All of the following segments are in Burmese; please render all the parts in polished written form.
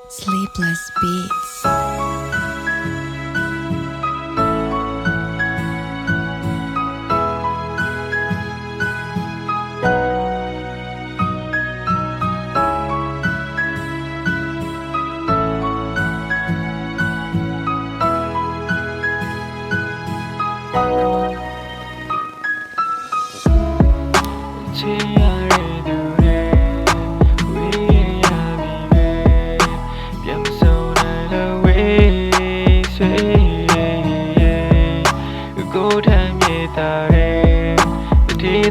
Sleepless Beats.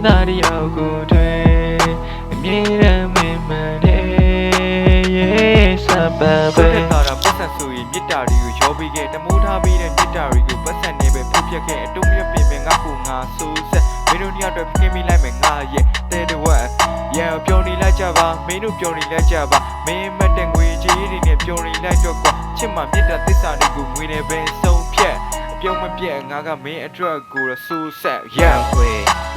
That you go to me, yes, a baby. So you get out of you, you'll be get a motor be and get out of you, but send never put your get to me a payment up so set. We don't have to give me like a yet, they do what? Yeah, purely like Java, may no purely like Java, may matten with cheating and purely like your chimma, get that this are the good winner, so Pierre. ပြောမပြတ်ငါကမင်းအတွက်ကိုရဆူဆက် yeah ခွေ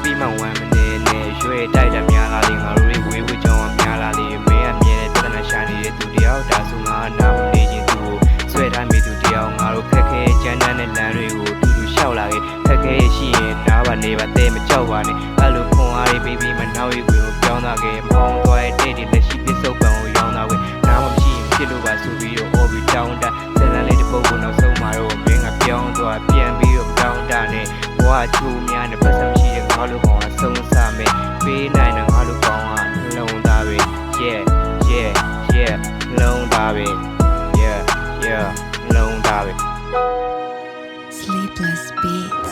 ပြီးမှဝမ်းမနေနဲ့ရွှေတိုက်တယ်များလာလေငါတို့တွေဝေးဝေးကြောင်းများလာလေမင်းအမြဲတမ်းပြဿနာရှာနေတဲ့သူတယောက်ဒါဆိုငါနာမနေချင်းသူကိုဆွဲထားမိသူတယောက်ငါတို့ခက်ခဲကြမ်းတမ်းတဲ့လမ်းတွေကိုတူတူလျှောက်လာခဲ့ခက်ခဲရှိရင်နားပါနေပါတဲ့မကြောက်ပါနဲ့အဲ့လိုခွန်အားတွေပြီးပြီးမှနောက်ရွေးကိုပြောင်းသွားခဲ့မအောင်သွားတဲ့တဲ့လက်ရှိပစ္စုပန်ကိုရောင်းသွားခဲ့နားမမရှိရင်ဖြစ်လို့ပါဆိုပြီးတော့ all we down တာဇလန်လေးတစ်ပုဒ်ကိုနောက်ဆုံးမှာတော့မင်းကပြောင်းသွားပြန်ပြီးတော့တောင်းတနဲ့ဘဝချိုးများနဲ့ပတ်စံရှိတဲ့ငါတို့ကောင်ကဆုံးစားမယ်ပေးနိုင်တဲ့ငါတို့ကောင်ကလုံးသားပဲ yeah yeah yeah လုံးသားပဲ yeah yeah လုံးသားပဲ Sleepless Beats.